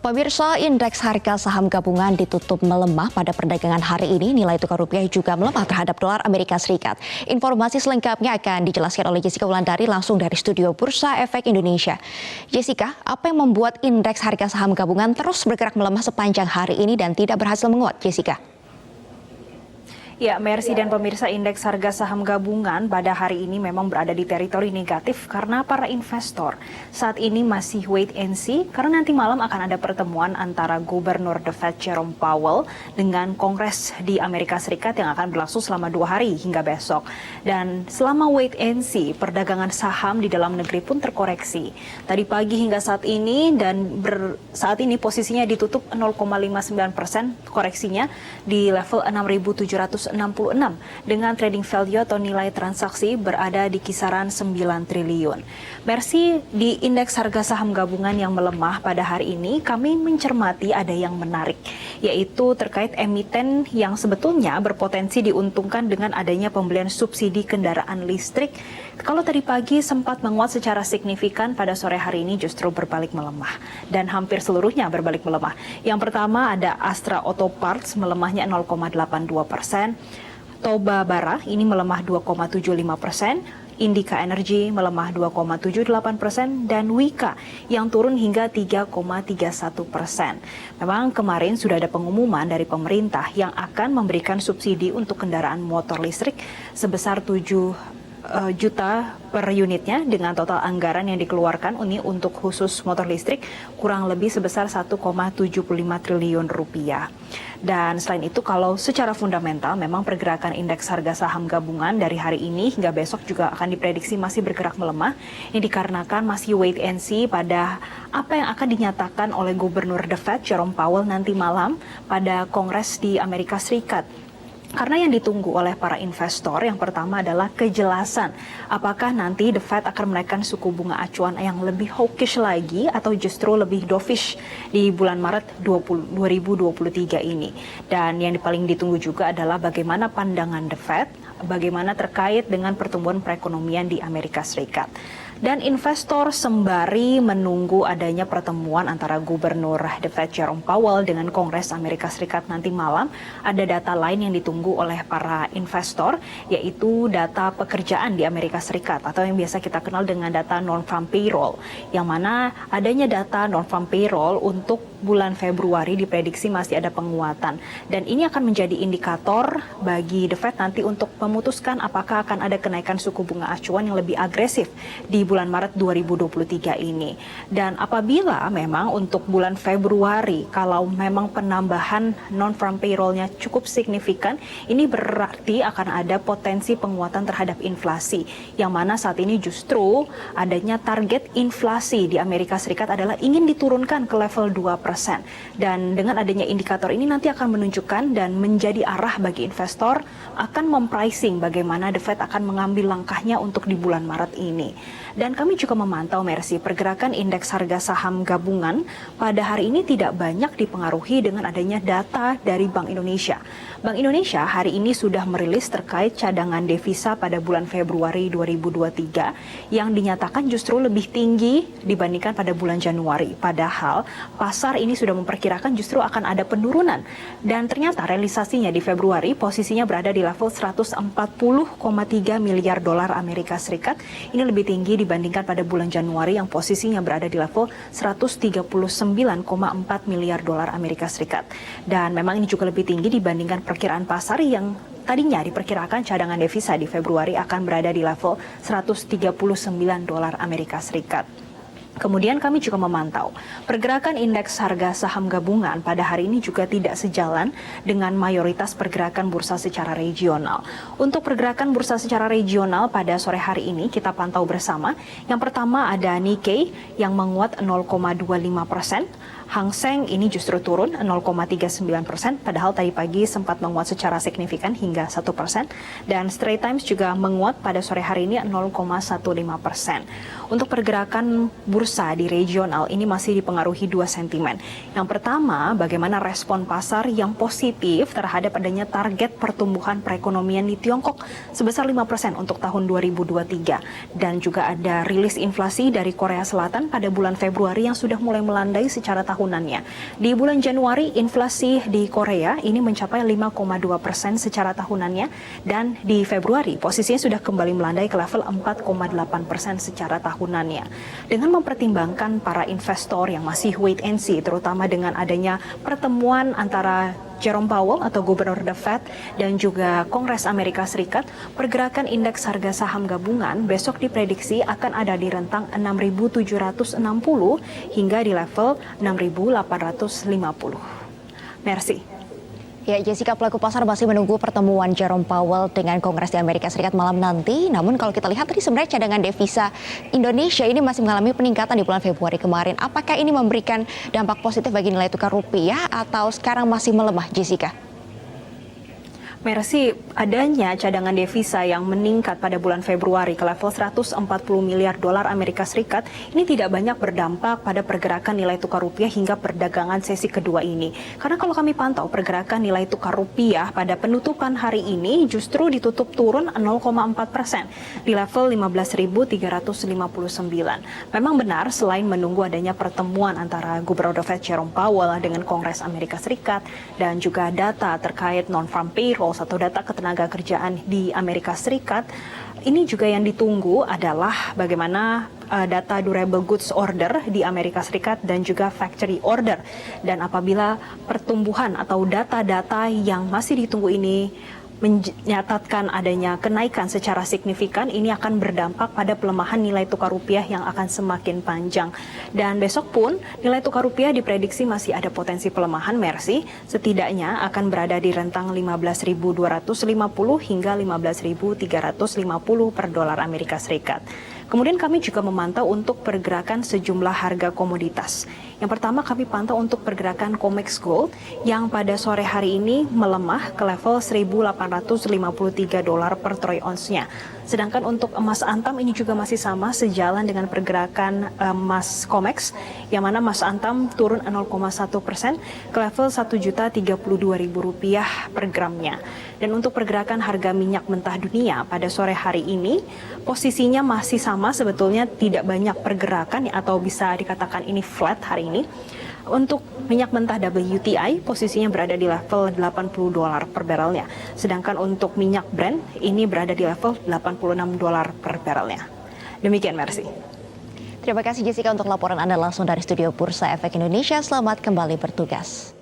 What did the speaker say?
Pemirsa, indeks harga saham gabungan ditutup melemah pada perdagangan hari ini. Nilai tukar rupiah juga melemah terhadap dolar Amerika Serikat. Informasi selengkapnya akan dijelaskan oleh Jessica Wulandari langsung dari studio Bursa Efek Indonesia. Jessica, apa yang membuat indeks harga saham gabungan terus bergerak melemah sepanjang hari ini dan tidak berhasil menguat, Jessica? Ya, Mercy dan pemirsa, indeks harga saham gabungan pada hari ini memang berada di teritori negatif karena para investor saat ini masih wait and see karena nanti malam akan ada pertemuan antara Gubernur The Fed Jerome Powell dengan Kongres di Amerika Serikat yang akan berlangsung selama 2 hari hingga besok. Dan selama wait and see, perdagangan saham di dalam negeri pun terkoreksi. Tadi pagi hingga saat ini saat ini posisinya ditutup 0,59% koreksinya di level 6.766 dengan trading value atau nilai transaksi berada di kisaran 9 triliun. Mercy, di indeks harga saham gabungan yang melemah pada hari ini, kami mencermati ada yang menarik, yaitu terkait emiten yang sebetulnya berpotensi diuntungkan dengan adanya pembelian subsidi kendaraan listrik. Kalau tadi pagi sempat menguat secara signifikan, pada sore hari ini justru berbalik melemah dan hampir seluruhnya berbalik melemah. Yang pertama ada Astra Auto Parts melemahnya 0,82%. Toba Bara ini melemah 2,75%, Indika Energy melemah 2,78%, dan Wika yang turun hingga 3,31%. Memang kemarin sudah ada pengumuman dari pemerintah yang akan memberikan subsidi untuk kendaraan motor listrik sebesar 7 juta per unitnya dengan total anggaran yang dikeluarkan ini untuk khusus motor listrik kurang lebih sebesar 1,75 triliun rupiah. Dan selain itu, kalau secara fundamental memang pergerakan indeks harga saham gabungan dari hari ini hingga besok juga akan diprediksi masih bergerak melemah. Ini dikarenakan masih wait and see pada apa yang akan dinyatakan oleh Gubernur The Fed Jerome Powell nanti malam pada Kongres di Amerika Serikat. Karena yang ditunggu oleh para investor yang pertama adalah kejelasan apakah nanti The Fed akan menaikkan suku bunga acuan yang lebih hawkish lagi atau justru lebih dovish di bulan Maret 2023 ini. Dan yang paling ditunggu juga adalah bagaimana pandangan The Fed, bagaimana terkait dengan pertumbuhan perekonomian di Amerika Serikat. Dan investor sembari menunggu adanya pertemuan antara Gubernur The Fed Jerome Powell dengan Kongres Amerika Serikat nanti malam, ada data lain yang ditunggu oleh para investor, yaitu data pekerjaan di Amerika Serikat atau yang biasa kita kenal dengan data non-farm payroll, yang mana adanya data non-farm payroll untuk bulan Februari diprediksi masih ada penguatan. Dan ini akan menjadi indikator bagi The Fed nanti untuk memutuskan apakah akan ada kenaikan suku bunga acuan yang lebih agresif di bulan Maret 2023 ini. Dan apabila memang untuk bulan Februari, kalau memang penambahan non-farm payroll-nya cukup signifikan, ini berarti akan ada potensi penguatan terhadap inflasi, yang mana saat ini justru adanya target inflasi di Amerika Serikat adalah ingin diturunkan ke level 2%. Dan dengan adanya indikator ini nanti akan menunjukkan dan menjadi arah bagi investor akan mempricing bagaimana The Fed akan mengambil langkahnya untuk di bulan Maret ini. Dan kami juga memantau, Mercy, pergerakan indeks harga saham gabungan pada hari ini tidak banyak dipengaruhi dengan adanya data dari Bank Indonesia. Bank Indonesia hari ini sudah merilis terkait cadangan devisa pada bulan Februari 2023 yang dinyatakan justru lebih tinggi dibandingkan pada bulan Januari. Padahal pasar ini sudah memperkirakan justru akan ada penurunan. Dan ternyata realisasinya di Februari posisinya berada di level 140,3 miliar dolar Amerika Serikat. Ini lebih tinggi dibandingkan pada bulan Januari yang posisinya berada di level 139,4 miliar dolar Amerika Serikat. Dan memang ini juga lebih tinggi dibandingkan perkiraan pasar yang tadinya diperkirakan cadangan devisa di Februari akan berada di level 139 dolar Amerika Serikat. Kemudian kami juga memantau pergerakan indeks harga saham gabungan pada hari ini juga tidak sejalan dengan mayoritas pergerakan bursa secara regional. Untuk pergerakan bursa secara regional pada sore hari ini kita pantau bersama. Yang pertama ada Nikkei yang menguat 0,25%. Hang Seng ini justru turun 0,39%, padahal tadi pagi sempat menguat secara signifikan hingga 1%. Dan Straits Times juga menguat pada sore hari ini 0,15%. Untuk pergerakan bursa bursa di regional ini masih dipengaruhi dua sentimen. Yang pertama, bagaimana respon pasar yang positif terhadap adanya target pertumbuhan perekonomian di Tiongkok sebesar 5% untuk tahun 2023. Dan juga ada rilis inflasi dari Korea Selatan pada bulan Februari yang sudah mulai melandai secara tahunannya. Di bulan Januari, inflasi di Korea ini mencapai 5,2% secara tahunannya, dan di Februari posisinya sudah kembali melandai ke level 4,8% secara tahunannya. Dengan mempertimbangkan para investor yang masih wait and see, terutama dengan adanya pertemuan antara Jerome Powell atau Gubernur The Fed dan juga Kongres Amerika Serikat, pergerakan indeks harga saham gabungan besok diprediksi akan ada di rentang 6.760 hingga di level 6.850. Merci. Ya, Jessica, pelaku pasar masih menunggu pertemuan Jerome Powell dengan Kongres di Amerika Serikat malam nanti. Namun kalau kita lihat tadi sebenarnya cadangan devisa Indonesia ini masih mengalami peningkatan di bulan Februari kemarin. Apakah ini memberikan dampak positif bagi nilai tukar rupiah atau sekarang masih melemah, Jessica? Mercy, adanya cadangan devisa yang meningkat pada bulan Februari ke level 140 miliar dolar Amerika Serikat ini tidak banyak berdampak pada pergerakan nilai tukar rupiah hingga perdagangan sesi kedua ini. Karena kalau kami pantau pergerakan nilai tukar rupiah pada penutupan hari ini justru ditutup turun 0,4% di level 15.359. Memang benar, selain menunggu adanya pertemuan antara Gubernur The Fed Jerome Powell dengan Kongres Amerika Serikat dan juga data terkait non-farm payroll atau data ketenaga kerjaan di Amerika Serikat, ini juga yang ditunggu adalah bagaimana data durable goods order di Amerika Serikat dan juga factory order. Dan apabila pertumbuhan atau data-data yang masih ditunggu ini menyatakan adanya kenaikan secara signifikan, ini akan berdampak pada pelemahan nilai tukar rupiah yang akan semakin panjang. Dan besok pun nilai tukar rupiah diprediksi masih ada potensi pelemahan, Mercy, setidaknya akan berada di rentang 15.250 hingga 15.350 per dolar Amerika Serikat. Kemudian kami juga memantau untuk pergerakan sejumlah harga komoditas. Yang pertama kami pantau untuk pergerakan COMEX Gold yang pada sore hari ini melemah ke level 1.853 dolar per troy ounce-nya. Sedangkan untuk emas antam ini juga masih sama sejalan dengan pergerakan emas COMEX, yang mana emas antam turun 0,1% ke level Rp1.032.000 per gramnya. Dan untuk pergerakan harga minyak mentah dunia pada sore hari ini, posisinya masih sama, sebetulnya tidak banyak pergerakan atau bisa dikatakan ini flat hari ini. Untuk minyak mentah WTI posisinya berada di level 80 dolar per barrelnya. Sedangkan untuk minyak Brent ini berada di level 86 dolar per barrelnya. Demikian, Mercy. Terima kasih Jessica untuk laporan Anda langsung dari Studio Bursa Efek Indonesia. Selamat kembali bertugas.